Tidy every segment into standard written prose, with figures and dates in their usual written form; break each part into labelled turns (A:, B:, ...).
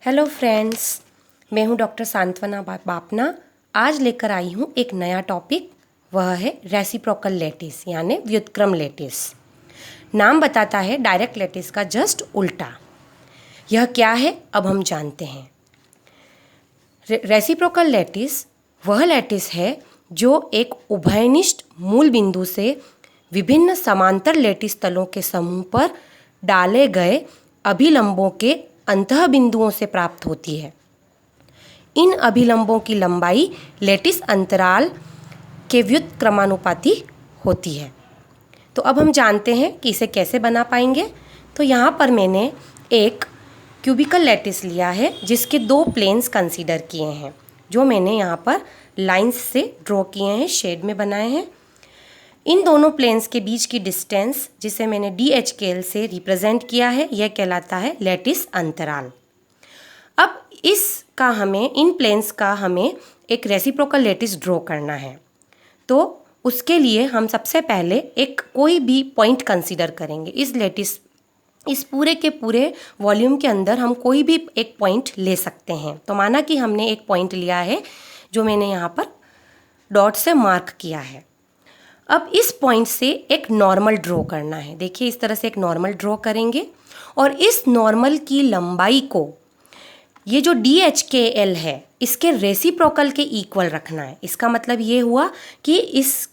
A: Hello friends, मैं हूं doctor सांत्वना बापना। आज लेकर आई हूं एक नया टॉपिक, वह है रेसिप्रोकल लैटिस यानी व्युत्क्रम लैटिस। नाम बताता है डायरेक्ट लैटिस का जस्ट उल्टा। यह क्या है अब हम जानते हैं। रेसिप्रोकल लैटिस वह लैटिस है जो एक उभयनिष्ठ मूल बिंदु से विभिन्न समांतर लैटिस तलों के समूह पर डाले गए अभिलंबों के अंतः बिंदुओं से प्राप्त होती है। इन अभिलंबों की लंबाई लैटिस अंतराल के व्युत्क्रमानुपाती होती है। तो अब हम जानते हैं कि इसे कैसे बना पाएंगे। तो यहाँ पर मैंने एक क्यूबिकल लैटिस लिया है जिसके दो प्लेन्स कंसीडर किए हैं, जो मैंने यहाँ पर लाइंस से ड्रॉ किए हैं, शेड में बनाए हैं। इन दोनों प्लेन्स के बीच की डिस्टेंस, जिसे मैंने DHKL से रिप्रेजेंट किया है, यह कहलाता है लैटिस अंतराल। अब इन प्लेन्स का हमें एक रेसिप्रोकल लैटिस ड्रॉ करना है। तो उसके लिए हम सबसे पहले एक कोई भी पॉइंट कंसीडर करेंगे। इस पूरे के पूरे वॉल्यूम के अंदर हम कोई भी एक पॉइंट ले सकते हैं। तो माना कि हमने एक पॉइंट लिया है जो मैंने यहाँ पर डॉट से मार्क किया है। अब इस पॉइंट से एक नॉर्मल ड्रॉ करना है। देखिए, इस तरह से एक नॉर्मल ड्रॉ करेंगे और इस नॉर्मल की लंबाई को, ये जो DHKL है, इसके रेसिप्रोकल के इक्वल रखना है। इसका मतलब ये हुआ कि इस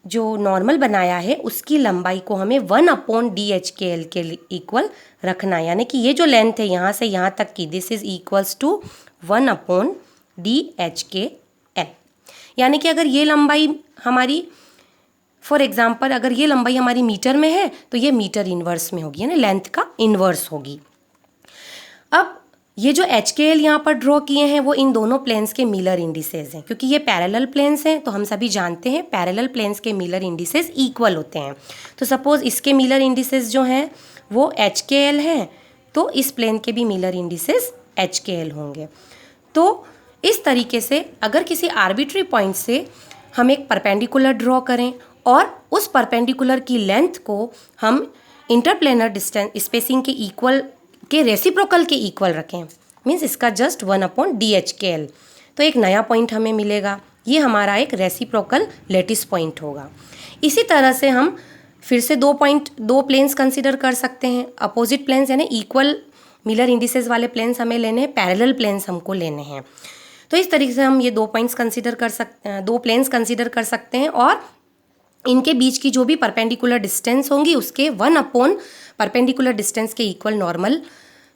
A: जो नॉर्मल बनाया है उसकी लंबाई को हमें 1/DHKL के इक्वल रखना है। यानी कि ये जो लेंथ है यहाँ से यहाँ तक की, this is equals to 1/DHKL। यानी कि अगर ये लंबाई हमारी, फॉर एग्जाम्पल, अगर ये लंबाई हमारी मीटर में है तो ये मीटर इन्वर्स में होगी, यानी लेंथ का इन्वर्स होगी। अब ये जो HKL यहाँ पर ड्रॉ किए हैं वो इन दोनों प्लेन्स के मिलर इंडिसेस हैं। क्योंकि ये पैरेलल प्लेन्स हैं तो हम सभी जानते हैं पैरेलल प्लेन्स के मिलर इंडिसेस इक्वल होते हैं। तो सपोज इसके मिलर इंडिसेस जो हैं वो HKL हैं, तो इस प्लेन के भी मिलर इंडिसेस HKL होंगे। तो इस तरीके से अगर किसी आर्बिट्री पॉइंट से हम एक परपेंडिकुलर ड्रॉ करें और उस परपेंडिकुलर की लेंथ को हम इंटरप्लेनर डिस्टेंस स्पेसिंग के इक्वल के रेसिप्रोकल के इक्वल रखें, मीन्स इसका जस्ट 1/DHKL, तो एक नया पॉइंट हमें मिलेगा। ये हमारा एक रेसिप्रोकल लैटिस पॉइंट होगा। इसी तरह से हम फिर से दो प्लेन्स कंसिडर कर सकते हैं। अपोजिट प्लेन्स यानी इक्वल मिलर इंडिसेस वाले प्लेन्स हमें लेने हैं, पैरेलल प्लेन्स हमको लेने हैं। तो इस तरीके से हम ये दो प्लेन्स कंसिडर कर सकते हैं और इनके बीच की जो भी परपेंडिकुलर डिस्टेंस होंगी उसके 1/परपेंडिकुलर डिस्टेंस के इक्वल नॉर्मल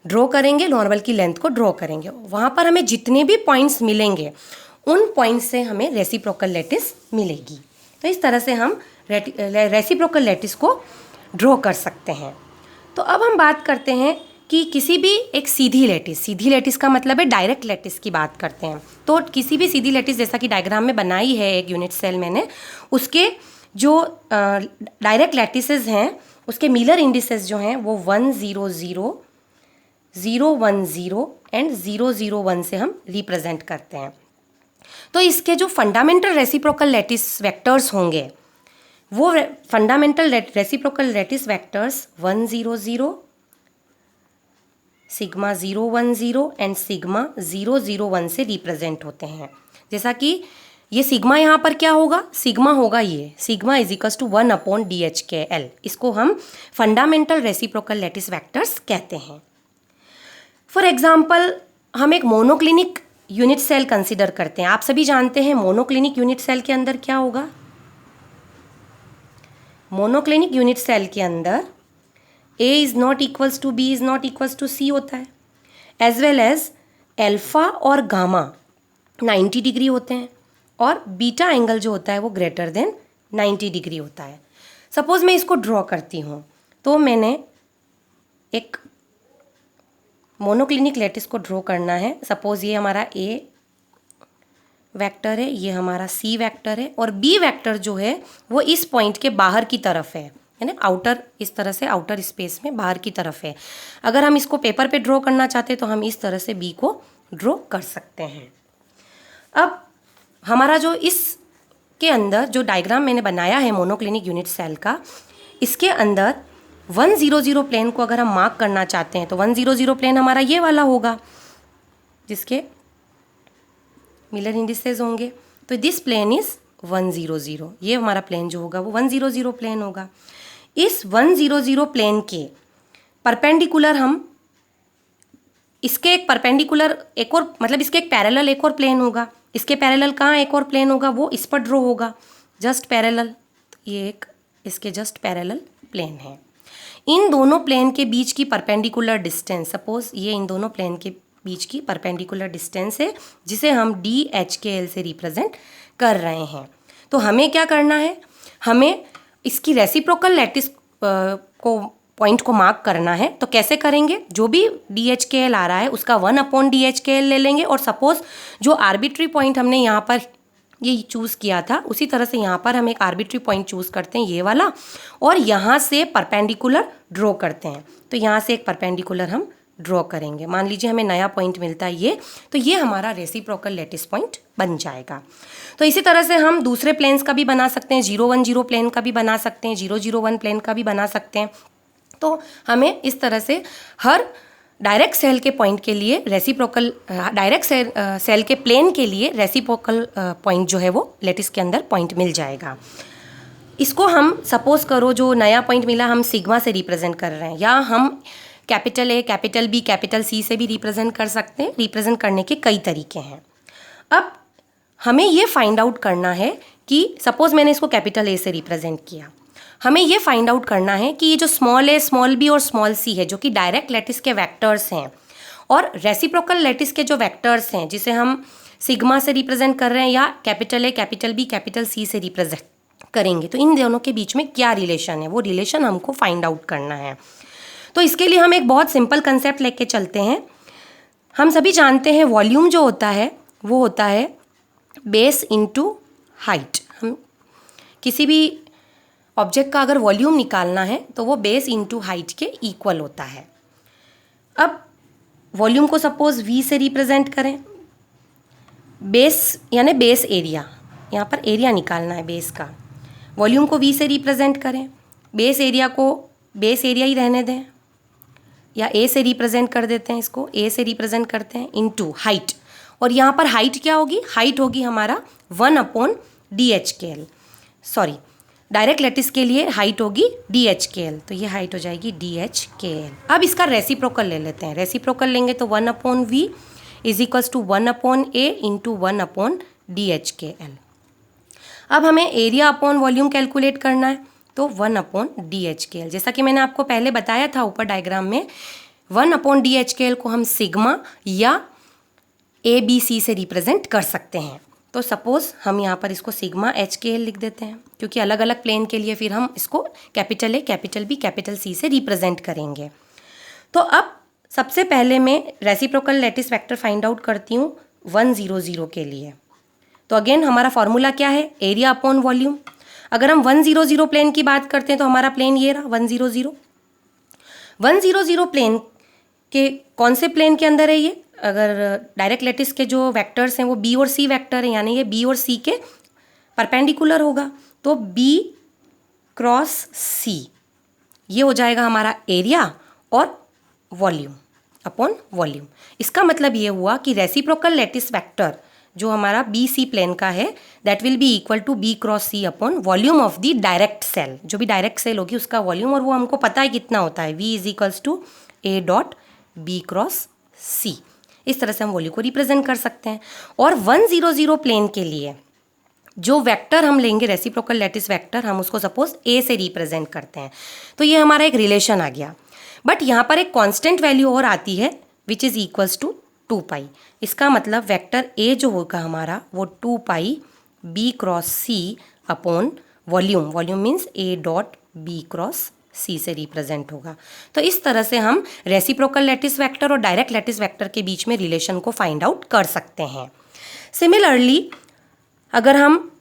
A: ड्रॉ करेंगे, नॉर्मल की लेंथ को ड्रॉ करेंगे। वहाँ पर हमें जितने भी पॉइंट्स मिलेंगे उन पॉइंट्स से हमें रेसिप्रोकल लैटिस मिलेगी। तो इस तरह से हम रेसिप्रोकल लैटिस को ड्रॉ कर सकते हैं। तो अब हम बात करते हैं कि किसी भी एक सीधी लैटिस का मतलब है डायरेक्ट लैटिस की बात करते हैं। तो किसी भी सीधी लैटिस, जैसा कि डायग्राम में बनाई है एक यूनिट सेल मैंने, उसके जो डायरेक्ट लैटिसेस हैं उसके मिलर इंडिसेस जो हैं वो 1 0 0 0 1 0 एंड 0 0 1 से हम रिप्रेजेंट करते हैं। तो इसके जो फंडामेंटल रेसिप्रोकल लैटिस वेक्टर्स होंगे वो fundamental reciprocal lattice vectors 1 0 0, sigma 0 1 0 and sigma 0 0 1 से रिप्रेजेंट होते हैं। जैसा कि ये सिग्मा यहाँ पर क्या होगा, सिग्मा होगा, ये sigma is equals to 1/DHKL। इसको हम फंडामेंटल रेसिप्रोकल लैटिस वेक्टर्स कहते हैं। फॉर एग्जाम्पल, हम एक मोनोक्लिनिक यूनिट सेल कंसिडर करते हैं। आप सभी जानते हैं मोनोक्लिनिक यूनिट सेल के अंदर क्या होगा। मोनोक्लिनिक यूनिट सेल के अंदर A is not equals to B is not equals to C होता है, एज वेल एज एल्फा और गामा 90 डिग्री होते हैं और बीटा एंगल जो होता है वो ग्रेटर देन 90 डिग्री होता है। सपोज मैं इसको ड्रॉ करती हूँ, तो मैंने एक मोनोक्लिनिक लैटिस को ड्रॉ करना है। सपोज ये हमारा A वेक्टर है, ये हमारा C वेक्टर है और B वेक्टर जो है वो इस पॉइंट के बाहर की तरफ है, यानी आउटर, इस तरह से आउटर स्पेस में बाहर की तरफ है। अगर हम इसको पेपर पे ड्रॉ करना चाहते हैं तो हम इस तरह से B को ड्रॉ कर सकते हैं। अब हमारा जो इसके अंदर जो डायग्राम मैंने बनाया है मोनोक्लिनिक यूनिट सेल का, इसके अंदर 1 0 0 प्लेन को अगर हम मार्क करना चाहते हैं तो 1 0 0 प्लेन हमारा ये वाला होगा। जिसके मिलर इंडिसेस होंगे। तो दिस प्लेन इज़ 100, ये हमारा प्लेन जो होगा वो 100 प्लेन होगा। इस 100 प्लेन के परपेंडिकुलर हम इसके एक परपेंडिकुलर एक और मतलब इसके एक पैरेलल एक और प्लेन होगा। इसके पैरेलल कहाँ एक और प्लेन होगा, वो इस पर ड्रॉ होगा, जस्ट पैरेलल। ये एक इसके जस्ट पैरेलल प्लेन है। इन दोनों प्लेन के बीच की परपेंडिकुलर डिस्टेंस, सपोज ये इन दोनों प्लेन के बीच की परपेंडिकुलर डिस्टेंस है जिसे हम DHKL से रिप्रेजेंट कर रहे हैं। तो हमें क्या करना है, हमें इसकी रेसिप्रोकल लैटिस को पॉइंट को मार्क करना है। तो कैसे करेंगे, जो भी DHKL आ रहा है उसका 1/DHKL ले लेंगे और सपोज जो आर्बिट्री पॉइंट हमने यहाँ पर ये चूज़ किया था उसी तरह से यहाँ पर हम एक आर्बिट्री पॉइंट चूज़ करते हैं, ये वाला, और यहाँ से परपेंडिकुलर ड्रॉ करते हैं। तो यहाँ से एक परपेंडिकुलर हम ड्रॉ करेंगे। मान लीजिए हमें नया पॉइंट मिलता है ये, तो ये हमारा रेसिप्रोकल लैटिस पॉइंट बन जाएगा। तो इसी तरह से हम दूसरे प्लेन्स का भी बना सकते हैं, 010 प्लेन का भी बना सकते हैं, 001 प्लेन का भी बना सकते हैं। तो हमें इस तरह से हर डायरेक्ट सेल के पॉइंट के लिए रेसिप्रोकल, डायरेक्ट सेल के प्लेन के लिए रेसिप्रोकल पॉइंट जो है वो लैटिस के अंदर पॉइंट मिल जाएगा। इसको हम सपोज करो जो नया पॉइंट मिला हम सिग्मा से रिप्रेजेंट कर रहे हैं, या हम capital A, capital B, capital C से भी रिप्रेजेंट कर सकते हैं। रिप्रेजेंट करने के कई तरीके हैं। अब हमें ये फाइंड आउट करना है कि सपोज मैंने इसको कैपिटल A से रिप्रेजेंट किया, हमें ये फाइंड आउट करना है कि ये जो स्मॉल a, स्मॉल b और स्मॉल c है जो कि डायरेक्ट लैटिस के वेक्टर्स हैं, और रेसिप्रोकल लैटिस के जो वेक्टर्स हैं जिसे हम सिग्मा से रिप्रेजेंट कर रहे हैं या capital A, capital B, capital C से रिप्रेजेंट करेंगे, तो इन दोनों के बीच में क्या रिलेशन है, वो रिलेशन हमको फाइंड आउट करना है। तो इसके लिए हम एक बहुत सिंपल कंसेप्ट लेके चलते हैं। हम सभी जानते हैं वॉल्यूम जो होता है वो होता है बेस इनटू हाइट। हम किसी भी ऑब्जेक्ट का अगर वॉल्यूम निकालना है तो वो बेस इनटू हाइट के इक्वल होता है। अब वॉल्यूम को सपोज V से रिप्रेजेंट करें, बेस यानी बेस एरिया, यहाँ पर एरिया निकालना है बेस का। वॉल्यूम को V से रिप्रेजेंट करें, बेस एरिया को बेस एरिया ही रहने दें, या A से रिप्रेजेंट कर देते हैं, इसको A से रिप्रेजेंट करते हैं, इनटू हाइट। और यहाँ पर हाइट क्या होगी, हाइट होगी हमारा 1/DHKL। सॉरी, डायरेक्ट लैटिस के लिए हाइट होगी DHKL, तो ये हाइट हो जाएगी DHKL। अब इसका रेसिप्रोकल ले लेते हैं। रेसिप्रोकल लेंगे तो 1/V is equals to 1/A into 1/DHKL। अब हमें एरिया अपॉन वॉल्यूम कैलकुलेट करना है, तो 1/DHKL। जैसा कि मैंने आपको पहले बताया था ऊपर डायग्राम में, 1/DHKL को हम सिग्मा या ABC से रिप्रेजेंट कर सकते हैं। तो सपोज हम यहाँ पर इसको सिग्मा HKL लिख देते हैं, क्योंकि अलग अलग प्लेन के लिए फिर हम इसको capital A, capital B, capital C से रिप्रेजेंट करेंगे। तो अब सबसे पहले मैं reciprocal lattice vector find out करती हूँ 100 के लिए। तो अगेन हमारा फॉर्मूला क्या है, एरिया अपॉन वॉल्यूम। अगर हम 100 प्लेन की बात करते हैं तो हमारा प्लेन ये रहा 100। 100 प्लेन के कौन से प्लेन के अंदर है ये, अगर डायरेक्ट लैटिस के जो वेक्टर्स हैं वो B और C वेक्टर हैं, यानी ये B और C के परपेंडिकुलर होगा, तो B क्रॉस C ये हो जाएगा हमारा एरिया और वॉल्यूम अपॉन वॉल्यूम। इसका मतलब ये हुआ कि रेसिप्रोकल लैटिस वेक्टर जो हमारा BC प्लेन का है that will be equal to B cross C upon volume of the direct cell. जो भी डायरेक्ट सेल होगी उसका वॉल्यूम, और वो हमको पता है कितना होता है, V is equals to A.B cross C। इस तरह से हम वॉल्यूम को रिप्रेजेंट कर सकते हैं। और 100 प्लेन के लिए जो वेक्टर हम लेंगे रेसिप्रोकल लैटिस वेक्टर, हम उसको सपोज A से रिप्रेजेंट करते हैं, तो ये हमारा एक रिलेशन आ गया। बट यहाँ पर एक कांस्टेंट वैल्यू और आती है विच इज़ इक्वल्स टू 2π। इसका मतलब वेक्टर A जो होगा हमारा वो 2π B cross C upon volume, volume means A.B cross C से रिप्रेजेंट होगा। तो इस तरह से हम रेसिप्रोकल लैटिस वेक्टर और डायरेक्ट लैटिस वेक्टर के बीच में रिलेशन को फाइंड आउट कर सकते हैं। सिमिलरली अगर हम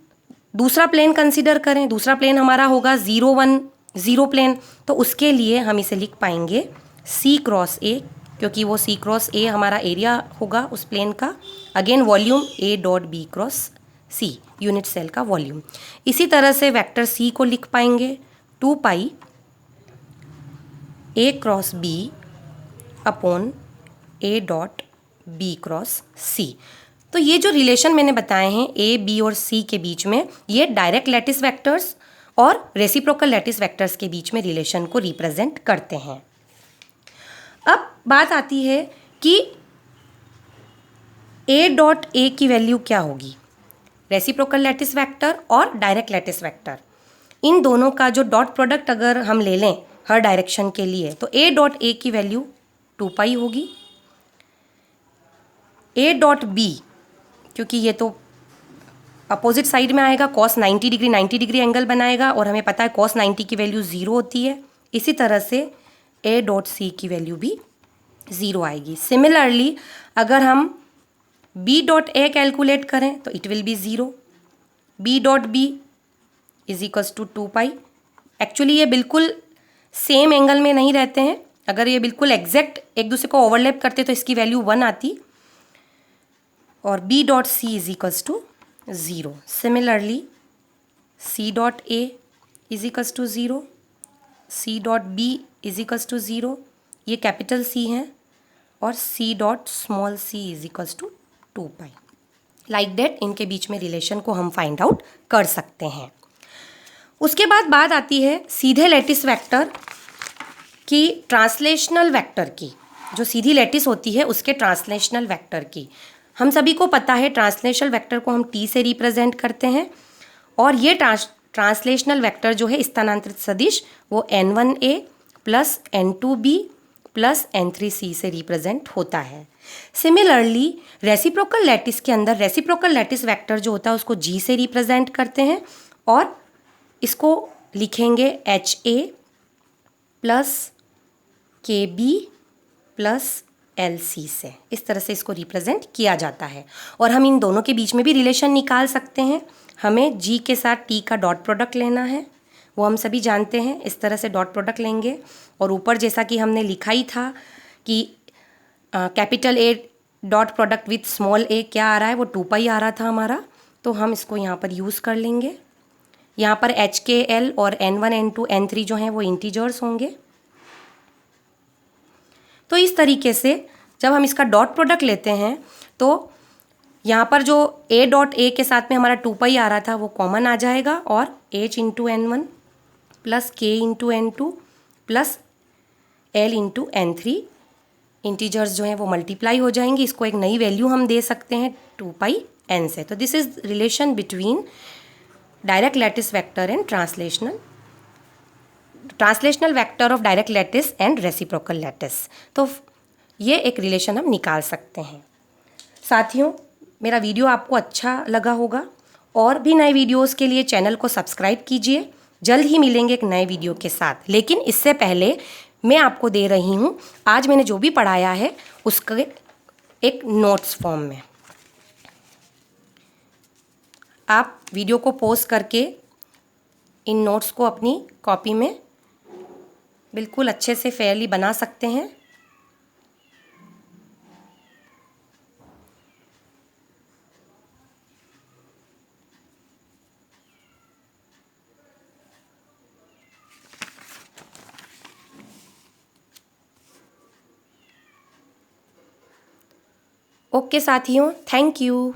A: दूसरा प्लेन कंसीडर करें, दूसरा प्लेन हमारा होगा 010 प्लेन, तो उसके लिए हम इसे लिख पाएंगे C क्रॉस A, क्योंकि वो C क्रॉस A हमारा एरिया होगा उस प्लेन का। Again volume A.B cross C, unit cell का वॉल्यूम। इसी तरह से वेक्टर C को लिख पाएंगे 2π A cross B upon A.B B cross C. तो ये जो रिलेशन मैंने बताए हैं ए, बी और सी के बीच में, ये डायरेक्ट लैटिस वेक्टर्स और रेसिप्रोकल लैटिस वेक्टर्स के बीच में रिलेशन को रिप्रेजेंट करते हैं। अब बात आती है कि ए डॉट ए की वैल्यू क्या होगी। रेसिप्रोकल लैटिस वेक्टर और डायरेक्ट लैटिस वेक्टर, इन दोनों का जो डॉट प्रोडक्ट अगर हम ले लें हर डायरेक्शन के लिए, तो ए डॉट ए की वैल्यू 2 पाई होगी। ए डॉट बी, क्योंकि ये तो अपोजिट साइड में आएगा, कॉस 90 डिग्री 90 डिग्री एंगल बनाएगा और हमें पता है कॉस 90 की वैल्यू 0 होती है। इसी तरह से ए डॉट सी की वैल्यू भी 0 आएगी। सिमिलरली अगर हम बी डॉट ए कैलकुलेट करें तो it will be 0। B dot B is equals to 2 pi. Actually ये बिल्कुल सेम एंगल में नहीं रहते हैं, अगर ये बिल्कुल एग्जैक्ट एक दूसरे को ओवरलैप करते तो इसकी वैल्यू 1 आती। और B dot C is equals to 0। Similarly C dot A is equals to 0, C dot B is equals to 0, ये कैपिटल सी हैं, और C dot small C is equals to 2 pi. Like that इनके बीच में relation को हम find out कर सकते हैं। उसके बाद बात आती है सीधे लैटिस वेक्टर की ट्रांसलेशनल वेक्टर की, जो सीधी लैटिस होती है उसके ट्रांसलेशनल वेक्टर की। हम सभी को पता है ट्रांसलेशनल वेक्टर को हम टी से रिप्रेजेंट करते हैं, और ये ट्रांसलेशनल वेक्टर जो है स्थानांतरित सदिश वो n1a plus n2b plus n3c से रिप्रेजेंट होता है। सिमिलरली रेसिप्रोकल लैटिस के अंदर रेसिप्रोकल लैटिस वेक्टर जो होता है उसको g से रिप्रेजेंट करते हैं, और इसको लिखेंगे HA plus KB plus LC से। इस तरह से इसको रिप्रेजेंट किया जाता है। और हम इन दोनों के बीच में भी रिलेशन निकाल सकते हैं। हमें G के साथ T का डॉट प्रोडक्ट लेना है, वो हम सभी जानते हैं। इस तरह से डॉट प्रोडक्ट लेंगे, और ऊपर जैसा कि हमने लिखा ही था कि capital A dot product with small a क्या आ रहा है, वो 2 पाई आ रहा था हमारा, तो हम इसको यहाँ पर यूज़ कर लेंगे। यहाँ पर HKL और N1 N2 N3 जो हैं वो इंटीजर्स होंगे। तो इस तरीके से जब हम इसका डॉट प्रोडक्ट लेते हैं तो यहाँ पर जो a डॉट a के साथ में हमारा 2 पाई आ रहा था वो कॉमन आ जाएगा, और h into N1 plus k into N2 plus l into N3 integers जो हैं वो मल्टीप्लाई हो जाएंगे। इसको एक नई वैल्यू हम दे सकते हैं 2 पाई n से। तो this is relation between direct lattice vector and translational vector of direct lattice and reciprocal lattice. तो ये एक रिलेशन हम निकाल सकते हैं। साथियों, मेरा वीडियो आपको अच्छा लगा होगा, और भी नए वीडियोस के लिए चैनल को सब्सक्राइब कीजिए। जल्द ही मिलेंगे एक नए वीडियो के साथ, लेकिन इससे पहले मैं आपको दे रही हूँ आज मैंने जो भी पढ़ाया है उसके एक नोट्स फॉर्म में। आप वीडियो को पॉज करके इन नोट्स को अपनी कॉपी में बिल्कुल अच्छे से फेयरली बना सकते हैं। ओके साथियों, थैंक यू।